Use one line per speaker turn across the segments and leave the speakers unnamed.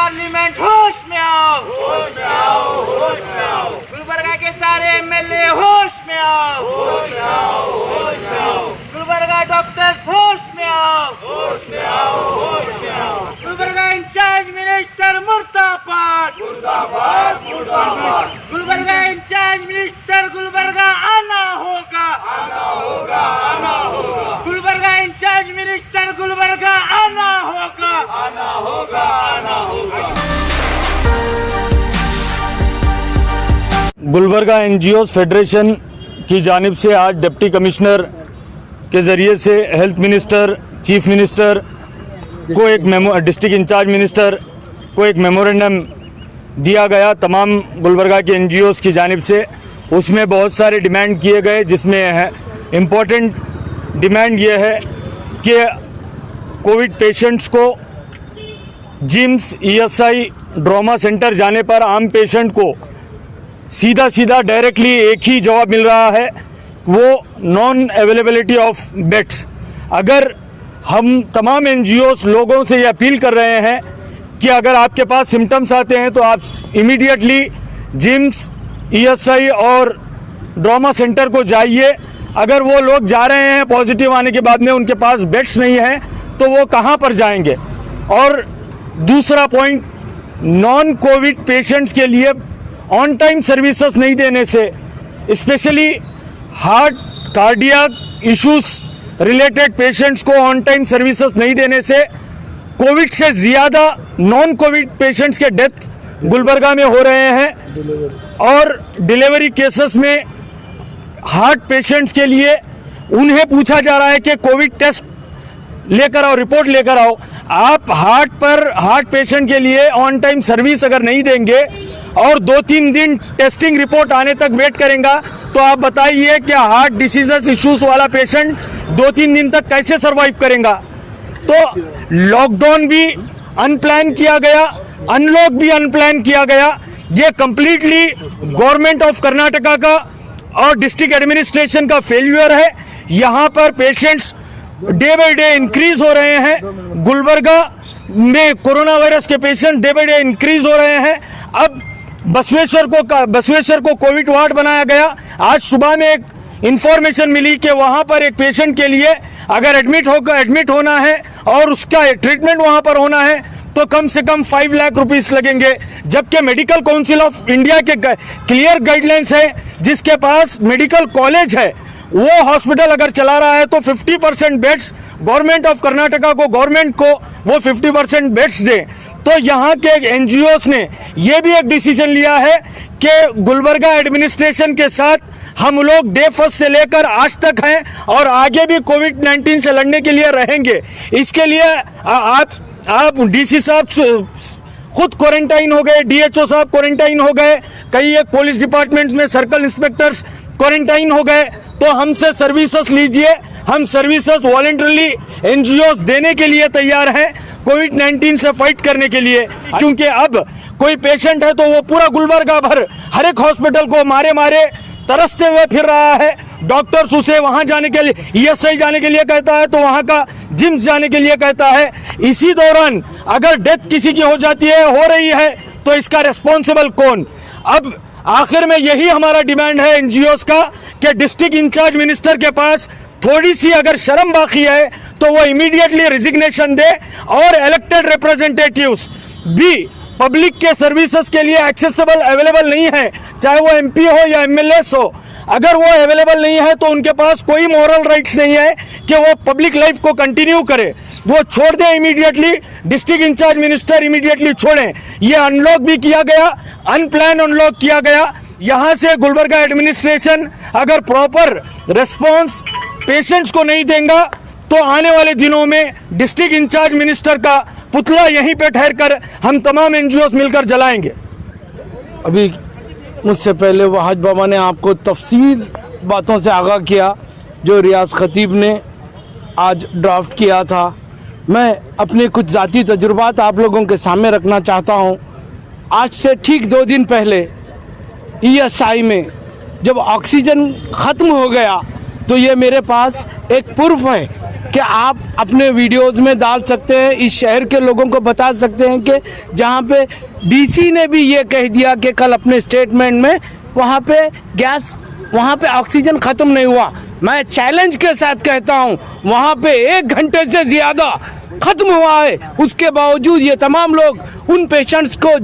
Parliament होश में आओ, होश में आओ, होश में आओ। गुलबर्गा के सारे एमएलए होश में आओ, होश में आओ, होश में आओ। गुलबर्गा डॉक्टर्स होश में आओ, होश में आओ, होश में आओ। गुलबर्गा इंचार्ज मिनिस्टर मुर्दाबाद, मुर्दाबाद, मुर्दाबाद। गुलबर्गा इंचार्ज मिनिस्टर गुलबर्गा आना होगा, आना होगा, आना होगा। गुलबर्गा इंचार्ज मिनिस्टर गुलबर्गा आना होगा, आना होगा, आना होगा।
गुलबर्गा एनजीओ फेडरेशन की जानिब से आज डिप्टी कमिश्नर के ज़रिए से हेल्थ मिनिस्टर, चीफ मिनिस्टर को एक डिस्ट्रिक्ट इंचार्ज मिनिस्टर को एक मेमोरेंडम दिया गया तमाम गुलबर्गा के एनजीओज़ की जानिब से। उसमें बहुत सारे डिमांड किए गए, जिसमें इम्पोर्टेंट डिमांड ये है कि कोविड पेशेंट्स को जिम्स, ईएसआई, ट्रॉमा सेंटर जाने पर आम पेशेंट को सीधा डायरेक्टली एक ही जवाब मिल रहा है, वो नॉन अवेलेबिलिटी ऑफ बेड्स। अगर हम तमाम एनजीओज़ लोगों से ये अपील कर रहे हैं कि अगर आपके पास सिम्टम्स आते हैं तो आप इमीडिएटली जिम्स, ईएसआई और ट्रॉमा सेंटर को जाइए। अगर वो लोग जा रहे हैं पॉजिटिव आने के बाद में उनके पास बेड्स नहीं हैं तो वो कहाँ पर जाएंगे। और दूसरा पॉइंट, नॉन कोविड पेशेंट्स के लिए ऑन टाइम सर्विसेज नहीं देने से, specially heart, cardiac issues related patients को ऑन टाइम सर्विसेज नहीं देने से कोविड से ज़्यादा नॉन कोविड पेशेंट्स के डेथ गुलबर्गा में हो रहे हैं। और डिलीवरी केसेस में हार्ट पेशेंट्स के लिए उन्हें पूछा जा रहा है कि कोविड टेस्ट लेकर आओ, रिपोर्ट लेकर आओ। आप हार्ट पेशेंट के लिए ऑन टाइम सर्विस अगर नहीं देंगे और 2-3 दिन टेस्टिंग रिपोर्ट आने तक वेट करेंगे तो आप बताइए कि हार्ट डिसीजेस इश्यूज वाला पेशेंट 2-3 दिन तक कैसे सरवाइव करेगा। तो लॉकडाउन भी अनप्लान किया गया, अनलॉक भी अनप्लान किया गया। ये कंप्लीटली गवर्नमेंट ऑफ कर्नाटका का और डिस्ट्रिक्ट एडमिनिस्ट्रेशन का फेल्यूर है। यहाँ पर patients day by day increase हो रहे हैं। गुलबर्गा में कोरोना वायरस के patient day by day increase हो रहे हैं। अब बसवेश्वर को कोविड वार्ड बनाया गया। आज सुबह में एक इंफॉर्मेशन मिली कि वहाँ पर एक पेशेंट के लिए अगर एडमिट होना है और उसका ट्रीटमेंट वहाँ पर होना है तो कम से कम 5 लाख रुपीस लगेंगे। जबकि मेडिकल काउंसिल ऑफ इंडिया के क्लियर गाइडलाइंस है, जिसके पास मेडिकल कॉलेज है वो हॉस्पिटल अगर चला रहा है तो 50% बेड्स गवर्नमेंट ऑफ कर्नाटका को, गवर्नमेंट को वो 50% बेड्स दे। तो यहाँ के एनजीओस ने ये भी एक डिसीजन लिया है कि गुलबर्गा एडमिनिस्ट्रेशन के साथ हम लोग डे फर्स्ट से लेकर आज तक हैं और आगे भी कोविड-19 से लड़ने के लिए रहेंगे। इसके लिए आप डीसी साहब खुद क्वारंटाइन हो गए, डीएचओ साहब क्वारंटाइन हो गए, कई एक पुलिस डिपार्टमेंट्स में सर्कल इंस्पेक्टर्स क्वारंटाइन हो गए। तो हमसे सर्विसेज लीजिए, हम सर्विसेज वॉलंटरली एनजीओस देने के लिए तैयार हैं कोविड-19 से फाइट करने के लिए। क्योंकि अब कोई पेशेंट है तो वो पूरा गुलबर्गा भर हर एक हॉस्पिटल को मारे तरसते हुए फिर रहा है। डॉक्टर्स उसे वहां जाने के लिए, ईएसआई जाने के लिए कहता है तो वहां का जिम्स जाने के लिए कहता है। इसी दौरान अगर डेथ किसी की हो जाती है, हो रही है, तो इसका रिस्पॉन्सिबल कौन। अब आखिर में यही हमारा डिमांड है एनजीओस का कि डिस्ट्रिक्ट इंचार्ज मिनिस्टर के पास थोड़ी सी अगर शर्म बाकी है तो वो इमीडिएटली रिजिग्नेशन दे और इलेक्टेड रिप्रेजेंटेटिव्स भी पब्लिक के सर्विसेज के लिए एक्सेसिबल अवेलेबल नहीं है, चाहे वो एमपी हो या एमएलएस हो। अगर वो अवेलेबल नहीं है तो उनके पास कोई मॉरल राइट्स नहीं है कि वो पब्लिक लाइफ को कंटिन्यू करे। वो छोड़ दे immediately, district incharge minister immediately छोड़ें। ये अनलॉक भी किया गया, अनप्लान अनलॉक किया गया। यहाँ से गुलबर्गा एडमिनिस्ट्रेशन अगर प्रॉपर रिस्पॉन्स पेशेंट्स को नहीं देगा तो आने वाले दिनों में डिस्ट्रिक्ट इंचार्ज मिनिस्टर का पुतला यहीं पे ठहर कर हम तमाम एनजीओस मिलकर जलाएंगे।
अभी मुझसे पहले वहाज बाबा ने आपको तफसील बातों से आगाह किया जो रियाज खतीब ने आज ड्राफ्ट किया था। मैं अपने कुछ ज़ाती तजुर्बात आप लोगों के सामने रखना चाहता हूँ। आज से ठीक 2 दिन पहले ईएसआई में जब ऑक्सीजन ख़त्म हो गया तो ये मेरे पास एक प्रूफ है कि आप अपने वीडियोस में डाल सकते हैं, इस शहर के लोगों को बता सकते हैं कि जहाँ पे डीसी ने भी ये कह दिया कि कल अपने स्टेटमेंट में वहाँ पे गैस, वहाँ पे ऑक्सीजन ख़त्म नहीं हुआ। मैं चैलेंज के साथ कहता हूँ वहाँ पे 1 घंटे से ज़्यादा ख़त्म हुआ है, उसके बावजूद ये तमाम लोग उन पेशेंट्स को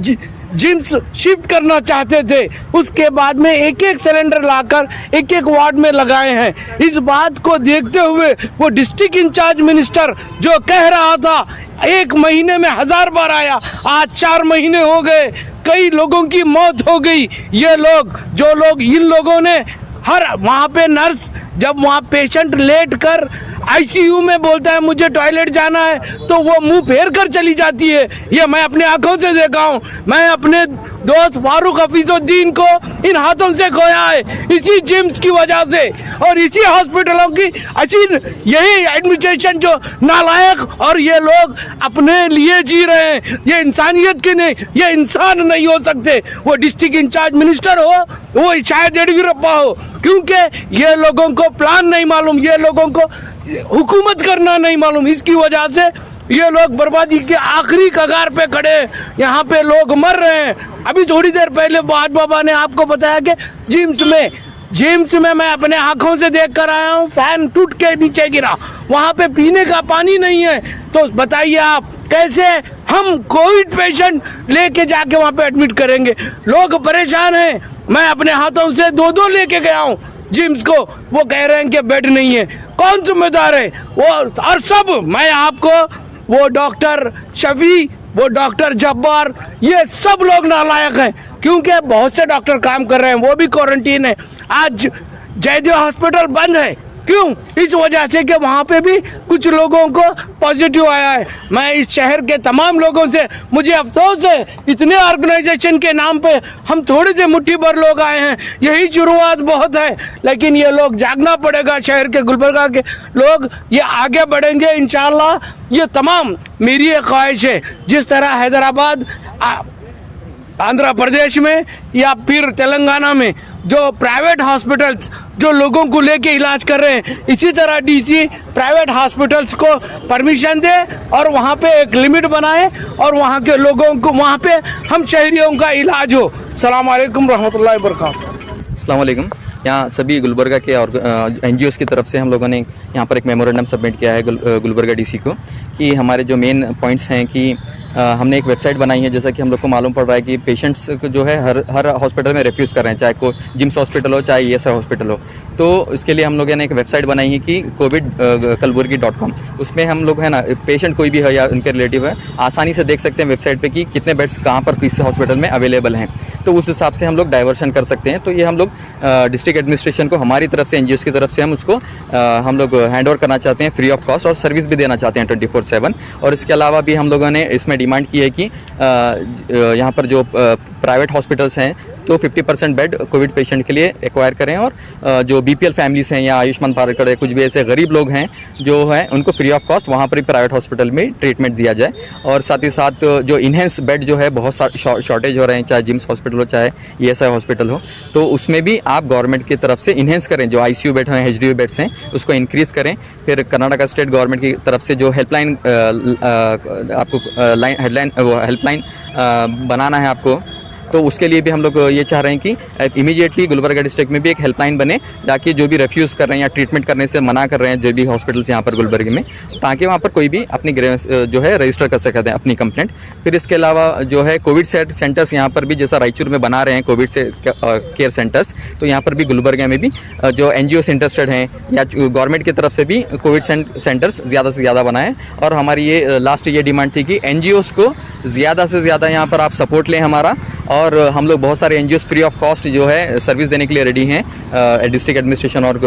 जिम्स शिफ्ट करना चाहते थे। उसके बाद में एक एक सिलेंडर लाकर एक एक वार्ड में लगाए हैं। इस बात को देखते हुए वो डिस्ट्रिक्ट इंचार्ज मिनिस्टर जो कह रहा था 1 महीने में 1000 बार आया, आज 4 महीने हो गए, कई लोगों की मौत हो गई। ये लोग इन लोगों ने हर वहाँ पे नर्स जब वहाँ पेशेंट लेट कर आईसीयू में बोलता है मुझे टॉयलेट जाना है तो वो मुंह फेर कर चली जाती है। ये मैं अपने आंखों से देखा हूँ। मैं अपने दोस्त फारूक हफीजुद्दीन को इन हाथों से खोया है इसी जिम्स की वजह से और इसी हॉस्पिटलों की यही एडमिनिस्ट्रेशन जो नालायक और ये लोग अपने लिए जी रहे हैं। ये इंसानियत के नहीं, ये इंसान नहीं हो सकते। वो डिस्ट्रिक्ट इंचार्ज मिनिस्टर हो, वो शायद येडियूरप्पा हो, क्योंकि ये लोगों को प्लान नहीं मालूम, ये लोगों को हुकूमत करना नहीं मालूम। इसकी वजह से ये लोग बर्बादी के आखिरी कगार पे खड़े, यहाँ पे लोग मर रहे हैं। अभी थोड़ी देर पहले बाज बाबा ने आपको बताया कि जिम्स में मैं अपने आंखों से देख कर आया हूँ, फैन टूट के नीचे गिरा, वहाँ पे पीने का पानी नहीं है। तो बताइए आप कैसे हम कोविड पेशेंट लेके जाके वहाँ पे एडमिट करेंगे? लोग परेशान हैं। मैं अपने हाथों से 2 लेके गया हूँ जिम्स को, वो कह रहे हैं कि बेड नहीं है। कौन जिम्मेदार है वो? और सब मैं आपको वो डॉक्टर शफी, वो डॉक्टर जब्बार, ये सब लोग नालायक हैं, क्योंकि बहुत से डॉक्टर काम कर रहे हैं, वो भी क्वारंटीन है। आज जयदेव हॉस्पिटल बंद है, क्यों? इस वजह से कि वहाँ पे भी कुछ लोगों को पॉजिटिव आया है। मैं इस शहर के तमाम लोगों से, मुझे अफसोस है इतने ऑर्गेनाइजेशन के नाम पे हम थोड़े से मुट्ठी भर लोग आए हैं, यही शुरुआत बहुत है, लेकिन ये लोग जागना पड़ेगा। शहर के गुलबर्गा के लोग ये आगे बढ़ेंगे इंशाल्लाह। ये तमाम मेरी एक ख्वाहिश है, जिस तरह हैदराबाद, आंध्र प्रदेश में या फिर तेलंगाना में जो प्राइवेट हॉस्पिटल्स जो लोगों को लेके इलाज कर रहे हैं, इसी तरह डीसी प्राइवेट हॉस्पिटल्स को परमिशन दे और वहाँ पे एक लिमिट बनाए और वहाँ के लोगों को, वहाँ पे हम शहरियों का इलाज हो। अस्सलाम वालेकुम रहमतुल्लाहि व बरकातहू।
अस्सलाम वालेकुम। यहाँ सभी गुलबर्गा के और NGOs की तरफ से हम लोगों ने यहाँ पर एक मेमोरेंडम सबमिट किया है गुलबर्गा डीसी को, कि हमारे जो मेन पॉइंट्स हैं कि हमने एक वेबसाइट बनाई है। जैसा कि हम लोग को मालूम पड़ रहा है कि पेशेंट्स को जो है हर हॉस्पिटल में रिफ्यूज़ कर रहे हैं, चाहे को जिम्स हॉस्पिटल हो चाहे ESI हॉस्पिटल हो। तो इसके लिए हम लोगों ने एक वेबसाइट बनाई है कि covid-kalburgi.com। उसमें हम लोग है ना, पेशेंट कोई भी है या उनके रिलेटिव है, आसानी से देख सकते हैं वेबसाइट पे कि कितने बेड्स कहाँ पर किस हॉस्पिटल में अवेलेबल हैं। तो उस हिसाब से हम लोग डाइवर्शन कर सकते हैं। तो ये हम लोग डिस्ट्रिक्ट एडमिनिस्ट्रेशन को हमारी तरफ से, NGOs की तरफ से हम उसको हम लोग हैंड ओवर करना चाहते हैं फ्री ऑफ कॉस्ट, और सर्विस भी देना चाहते हैं 24/7। और इसके अलावा भी हम लोगों ने इसमें डिमांड की है कि यहाँ पर जो प्राइवेट हॉस्पिटल्स हैं तो 50% बेड कोविड पेशेंट के लिए एक्वायर करें, और जो BPL फैमिलीज़ हैं या आयुष्मान भारत कार्ड, कुछ भी ऐसे गरीब लोग हैं जो हैं, उनको फ्री ऑफ कॉस्ट वहाँ पर ही प्राइवेट हॉस्पिटल में ट्रीटमेंट दिया जाए। और साथ ही साथ जो इनहेंस बेड जो है बहुत शॉर्टेज हो रहे हैं, चाहे जिम्स हॉस्पिटल हो चाहे ESI हॉस्पिटल हो, तो उसमें भी आप गवर्नमेंट की तरफ से इनहेंस करें। जो ICU बेड हैं, HDU बेड्स हैं, उसको इंक्रीज़ करें। फिर कर्नाटका स्टेट गवर्नमेंट की तरफ से जो हेल्पलाइन आपको हेल्पलाइन बनाना है आपको, तो उसके लिए भी हम लोग ये चाह रहे हैं कि इमीडिएटली गुलबर्गा डिस्ट्रिक्ट में भी एक हेल्पलाइन बने, ताकि जो भी रिफ्यूज़ कर रहे हैं या ट्रीटमेंट करने से मना कर रहे हैं जो भी हॉस्पिटल्स यहाँ पर गुलबर्गे में, ताकि वहाँ पर कोई भी अपनी जो है रजिस्टर कर सकते हैं अपनी कंप्लेंट। फिर इसके अलावा जो है कोविड सेंटर्स यहाँ पर भी, जैसा रायचूर में बना रहे हैं कोविड से केयर सेंटर्स, तो यहाँ पर भी गुलबर्गा में भी जो NGOs इंटरेस्टेड हैं या गवर्नमेंट की तरफ से भी कोविड सेंटर्स ज़्यादा से ज़्यादा बनाएं। और हमारी ये लास्ट ये डिमांड थी कि NGOs को ज़्यादा से ज़्यादा यहाँ पर आप सपोर्ट लें हमारा, और हम लोग बहुत सारे NGOs फ्री ऑफ कॉस्ट जो है सर्विस देने के लिए रेडी हैं डिस्ट्रिक्ट एडमिनिस्ट्रेशन और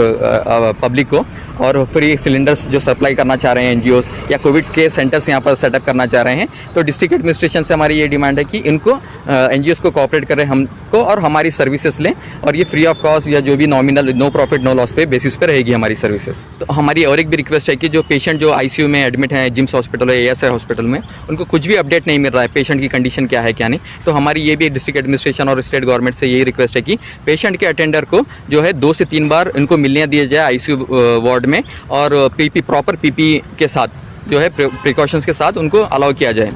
पब्लिक को, और फ्री सिलेंडर्स जो सप्लाई करना चाह रहे हैं NGOs, या कोविड केयर सेंटर्स यहाँ पर सेटअप करना चाह रहे हैं। तो डिस्ट्रिक्ट एडमिनिस्ट्रेशन से हमारी ये डिमांड है कि इनको NGOs को कोऑपरेट करें हमको, और हमारी सर्विसेज लें, और ये फ्री ऑफ कॉस्ट या जो भी nominal no profit no loss पे बेसिस पे रहेगी हमारी सर्विसेज। तो हमारी और एक भी रिक्वेस्ट है कि जो पेशेंट जो ICU में एडमिट हैं जिम्स हॉस्पिटल या ESI हॉस्पिटल में, उनको कुछ भी अपडेट नहीं मिल रहा है पेशेंट की कंडीशन क्या है क्या नहीं, तो हमारी ये भी डिस्ट्रिक्ट एडमिनिस्ट्रेशन और स्टेट गवर्नमेंट से यही रिक्वेस्ट है कि पेशेंट के अटेंडर को जो है 2 से 3 बार इनको मिलने दिया जाए आईसीयू वार्ड में, और प्रॉपर पीपी के साथ जो है प्रिकॉशंस के साथ उनको अलाउ किया जाए।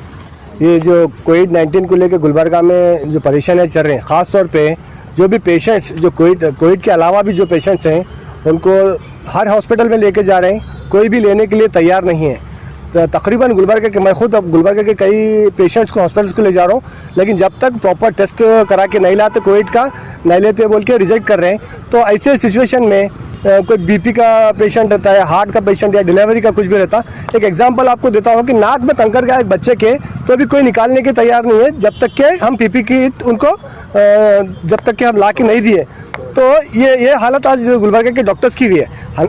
ये जो कोविड-19 को लेकर गुलबर्गा में जो परेशानियाँ चल रही हैं, ख़ास तौर पे जो भी पेशेंट्स जो कोविड के अलावा भी जो पेशेंट्स हैं उनको हर हॉस्पिटल में लेके जा रहे हैं, कोई भी लेने के लिए तैयार नहीं है। तो तकरीबन गुलबर्गा के, मैं खुद अब गुलबर्गा के कई पेशेंट्स को हॉस्पिटल्स को ले जा रहा हूँ, लेकिन जब तक प्रॉपर टेस्ट करा के नहीं लाते कोविड का, नहीं लेते बोल के रिजेक्ट कर रहे हैं। तो ऐसे सिचुएशन में कोई बीपी का पेशेंट रहता है, हार्ट का पेशेंट या डिलीवरी का कुछ भी रहता। एक एग्जांपल आपको देता हूँ कि नाक में कंकर गया एक बच्चे के, तो भी कोई निकालने के तैयार नहीं है जब तक कि हम पीपी किट उनको जब तक कि हम ला के नहीं दिए। तो ये हालत आज गुलबर्गा के डॉक्टर्स की भी है।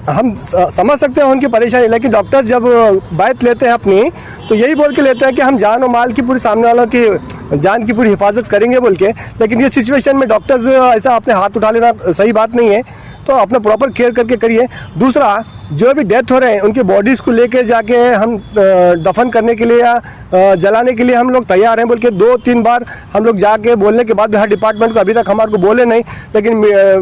हम समझ सकते हैं उनकी परेशानी, लेकिन डॉक्टर्स जब बात लेते हैं अपनी, तो यही बोल के लेते हैं कि हम जान और माल की पूरी, सामने वालों की जान की पूरी हिफाजत करेंगे बोल के। लेकिन ये सिचुएशन में डॉक्टर्स ऐसा अपने हाथ उठा लेना सही बात नहीं है। तो अपना प्रॉपर केयर करके करिए। दूसरा, जो भी डेथ हो रहे हैं उनके बॉडीज़ को लेके जाके हम दफन करने के लिए या जलाने के लिए हम लोग तैयार हैं बोल के 2-3 बार हम लोग जाके बोलने के बाद भी हर डिपार्टमेंट को अभी तक हमारे को बोले नहीं, लेकिन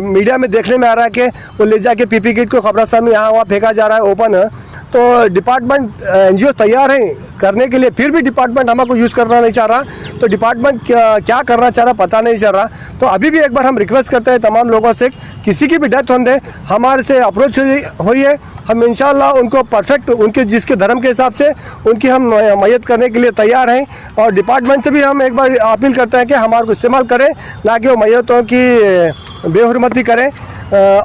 मीडिया में देखने में आ रहा है कि वो ले जाके पीपी किट को कब्रिस्तान में यहाँ वहाँ फेंका जा रहा है ओपन है। तो डिपार्टमेंट एनजीओ तैयार हैं करने के लिए, फिर भी डिपार्टमेंट हमको यूज़ करना नहीं चाह रहा। तो डिपार्टमेंट क्या करना चाह रहा पता नहीं चल रहा। तो अभी भी एक बार हम रिक्वेस्ट करते हैं तमाम लोगों से, किसी की भी डेथ होने दे, हमारे से अप्रोच हुई है, हम इंशाल्लाह उनको परफेक्ट उनके जिसके धर्म के हिसाब से उनकी हम मयत करने के लिए तैयार हैं। और डिपार्टमेंट से भी हम एक बार अपील करते हैं कि हमारे को इस्तेमाल करें, ना कि वो मयतों की बेहुरमती करें।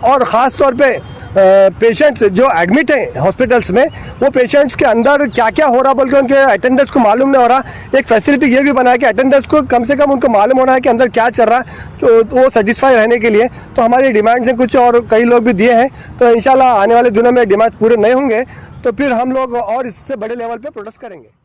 और ख़ास तौर पे पेशेंट्स जो एडमिट हैं हॉस्पिटल्स में, वो पेशेंट्स के अंदर क्या क्या हो रहा बोल के उनके अटेंडेंस को मालूम नहीं हो रहा। एक फैसिलिटी ये भी बनाया कि अटेंडेंस को कम से कम उनको मालूम होना है कि अंदर क्या चल रहा है, तो वो सेटिस्फाई रहने के लिए। तो हमारी डिमांड्स हैं कुछ, और कई लोग भी दिए हैं। तो इंशाल्लाह आने वाले दिनों में डिमांड्स पूरे नहीं होंगे तो फिर हम लोग और इससे बड़े लेवल पर प्रोटेस्ट करेंगे।